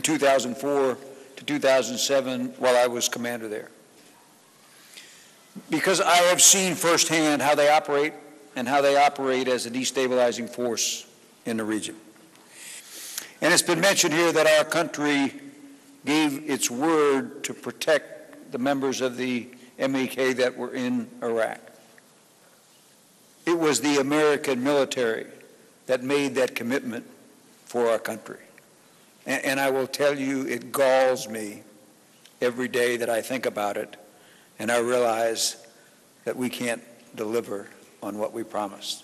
2004 to 2007 while I was commander there. Because I have seen firsthand how they operate and how they operate as a destabilizing force in the region. And it's been mentioned here that our country gave its word to protect the members of the MEK that were in Iraq. It was the American military that made that commitment for our country. And I will tell you, it galls me every day that I think about it, and I realize that we can't deliver on what we promised.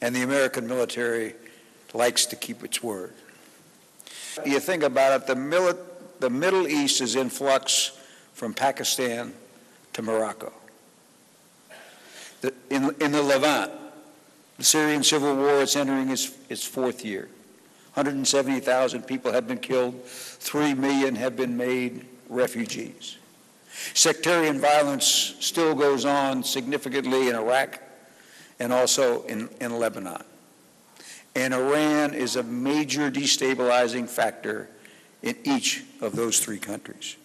And the American military likes to keep its word. You think about it, the Middle East is in flux from Pakistan to Morocco. In the Levant, the Syrian civil war is entering its fourth year. 170,000 people have been killed. 3 million have been made refugees. Sectarian violence still goes on significantly in Iraq and also in Lebanon. And Iran is a major destabilizing factor in each of those three countries.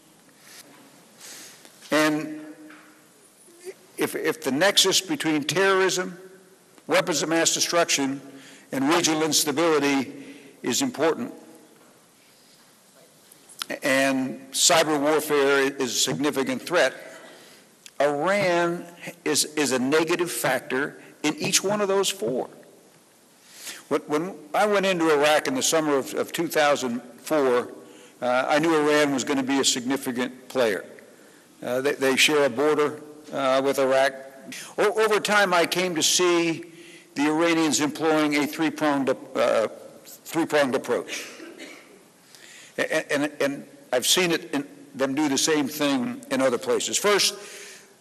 And if the nexus between terrorism, weapons of mass destruction, and regional instability is important, and cyber warfare is a significant threat, Iran is a negative factor in each one of those four. When I went into Iraq in the summer of 2004, I knew Iran was going to be a significant player. They share a border with Iraq. Over time, I came to see the Iranians employing a three-pronged approach. And I've seen them do the same thing in other places. First,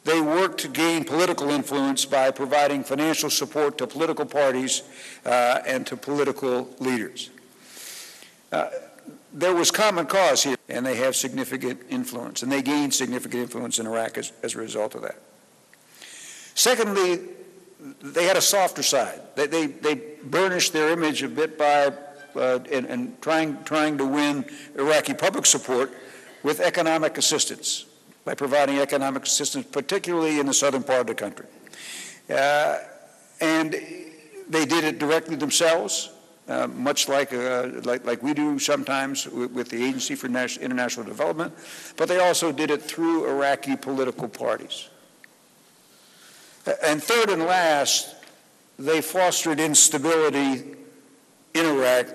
they work to gain political influence by providing financial support to political parties and to political leaders. There was common cause here, and they have significant influence, and they gained significant influence in Iraq as a result of that. Secondly, they had a softer side. They burnished their image a bit by and trying to win Iraqi public support with economic assistance, by providing economic assistance, particularly in the southern part of the country. And they did it directly themselves, much like we do sometimes with the Agency for International Development, but they also did it through Iraqi political parties. And third and last, they fostered instability in Iraq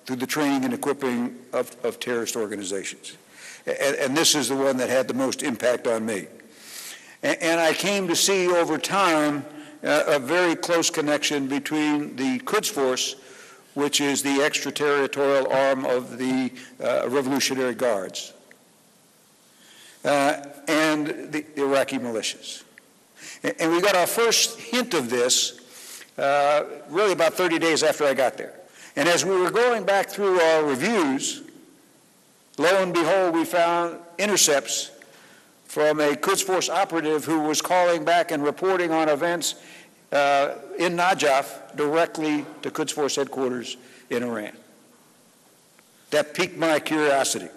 through the training and equipping of terrorist organizations. And this is the one that had the most impact on me. And I came to see over time a very close connection between the Quds Force, which is the extraterritorial arm of the Revolutionary Guards, and the Iraqi militias. And we got our first hint of this really about 30 days after I got there. And as we were going back through our reviews, lo and behold, we found intercepts from a Quds Force operative who was calling back and reporting on events in Najaf directly to Quds Force headquarters in Iran. That piqued my curiosity,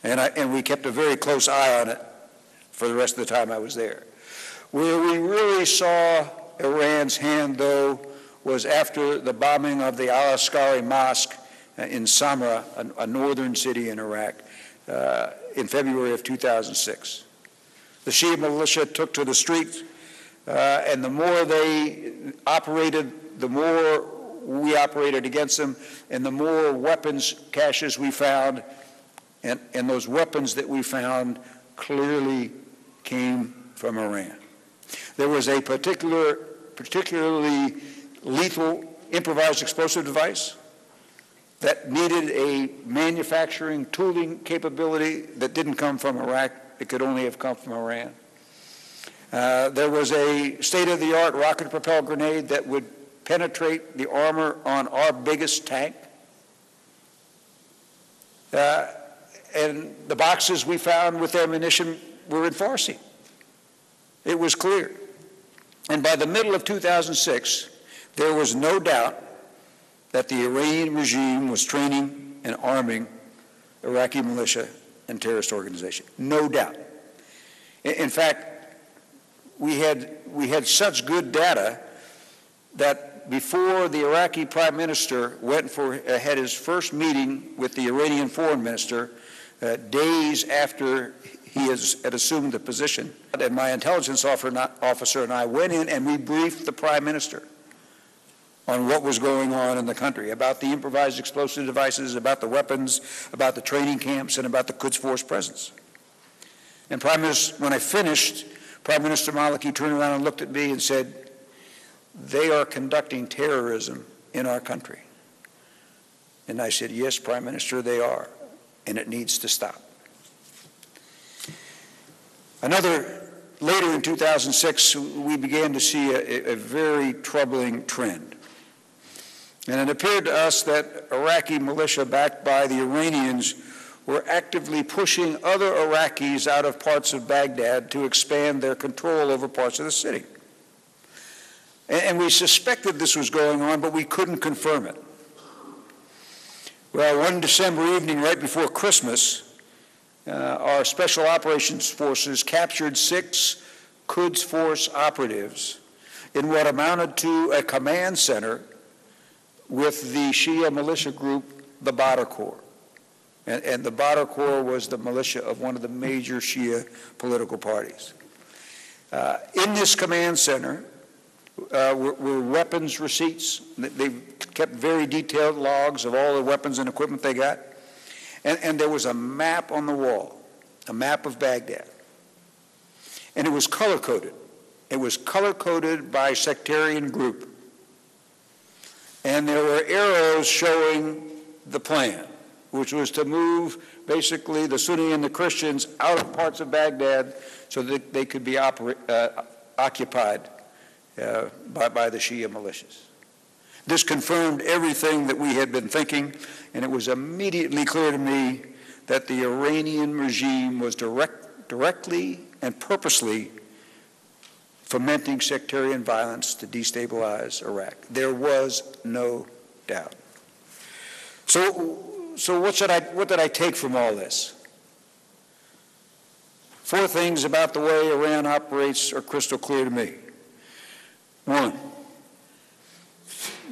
and we kept a very close eye on it for the rest of the time I was there. Where we really saw Iran's hand, though, was after the bombing of the Al-Askari Mosque in Samra, a northern city in Iraq, in February of 2006. The Shia militia took to the streets, and the more they operated, the more we operated against them, and the more weapons caches we found, and those weapons that we found clearly came from Iran. There was a particularly lethal improvised explosive device that needed a manufacturing tooling capability that didn't come from Iraq. It could only have come from Iran. There was a state-of-the-art rocket-propelled grenade that would penetrate the armor on our biggest tank. And the boxes we found with ammunition were in Farsi. It was clear. And by the middle of 2006, there was no doubt that the Iranian regime was training and arming Iraqi militia and terrorist organization, no doubt. In fact, we had such good data that before the Iraqi prime minister had his first meeting with the Iranian foreign minister, days after he had assumed the position, and my intelligence officer and I went in and we briefed the prime minister on what was going on in the country, about the improvised explosive devices, about the weapons, about the training camps, and about the Quds Force presence. And when I finished, Prime Minister Maliki turned around and looked at me and said, "They are conducting terrorism in our country." And I said, "Yes, Prime Minister, they are, and it needs to stop." Later in 2006, we began to see a very troubling trend. And it appeared to us that Iraqi militia backed by the Iranians were actively pushing other Iraqis out of parts of Baghdad to expand their control over parts of the city. And we suspected this was going on, but we couldn't confirm it. Well, one December evening right before Christmas, our Special Operations Forces captured 6 Quds Force operatives in what amounted to a command center with the Shia militia group, the Badr Corps. And the Badr Corps was the militia of one of the major Shia political parties. In this command center were weapons receipts. They kept very detailed logs of all the weapons and equipment they got. And there was a map on the wall, a map of Baghdad. And it was color-coded. It was color-coded by sectarian group. And there were arrows showing the plan, which was to move basically the Sunni and the Christians out of parts of Baghdad so that they could be occupied by the Shia militias. This confirmed everything that we had been thinking, and it was immediately clear to me that the Iranian regime was directly and purposely fomenting sectarian violence to destabilize Iraq. There was no doubt. So what did I take from all this? 4 things about the way Iran operates are crystal clear to me. 1,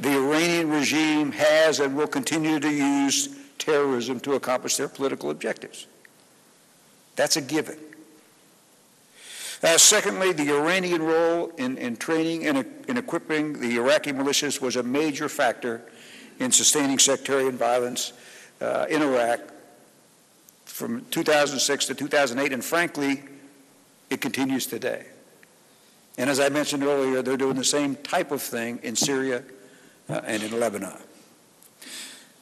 the Iranian regime has and will continue to use terrorism to accomplish their political objectives. That's a given. Secondly, the Iranian role in training and in equipping the Iraqi militias was a major factor in sustaining sectarian violence in Iraq from 2006 to 2008, and frankly, it continues today. And as I mentioned earlier, they're doing the same type of thing in Syria and in Lebanon.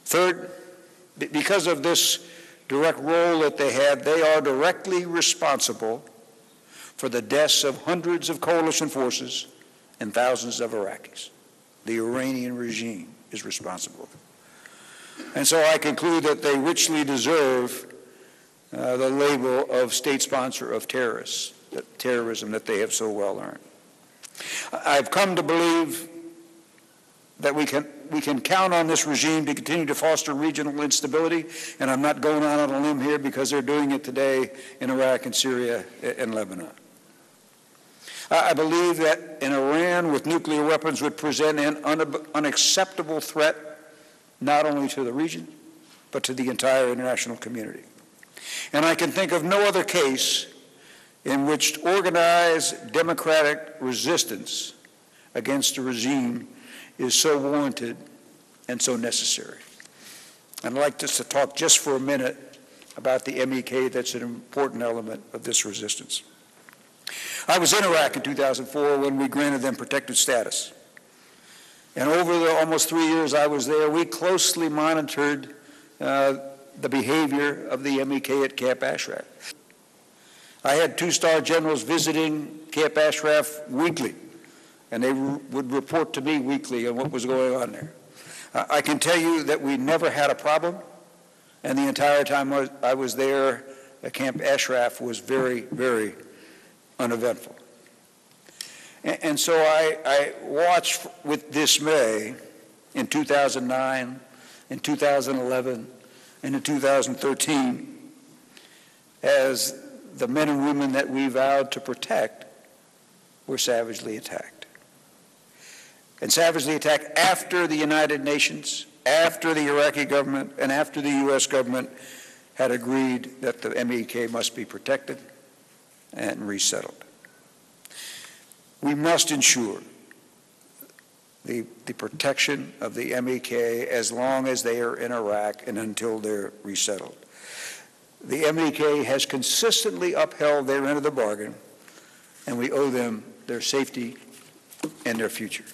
Third, because of this direct role that they had, they are directly responsible for the deaths of hundreds of coalition forces and thousands of Iraqis. The Iranian regime is responsible. And so I conclude that they richly deserve the label of state sponsor of terrorism that they have so well earned. I've come to believe that we can count on this regime to continue to foster regional instability, and I'm not going out on a limb here because they're doing it today in Iraq and Syria and Lebanon. I believe that an Iran with nuclear weapons would present an unacceptable threat not only to the region, but to the entire international community. And I can think of no other case in which organized democratic resistance against a regime is so warranted and so necessary. I'd like us to talk just for a minute about the MEK. That's an important element of this resistance. I was in Iraq in 2004 when we granted them protected status. And over the almost 3 years I was there, we closely monitored the behavior of the MEK at Camp Ashraf. I had 2-star generals visiting Camp Ashraf weekly, and they would report to me weekly on what was going on there. I can tell you that we never had a problem, and the entire time I was there, Camp Ashraf was very, very uneventful. And so I watched with dismay in 2009, in 2011, and in 2013 as the men and women that we vowed to protect were savagely attacked. And savagely attacked after the United Nations, after the Iraqi government, and after the U.S. government had agreed that the MEK must be protected and resettled. We must ensure the protection of the MEK as long as they are in Iraq and until they're resettled. The MEK has consistently upheld their end of the bargain, and we owe them their safety and their future.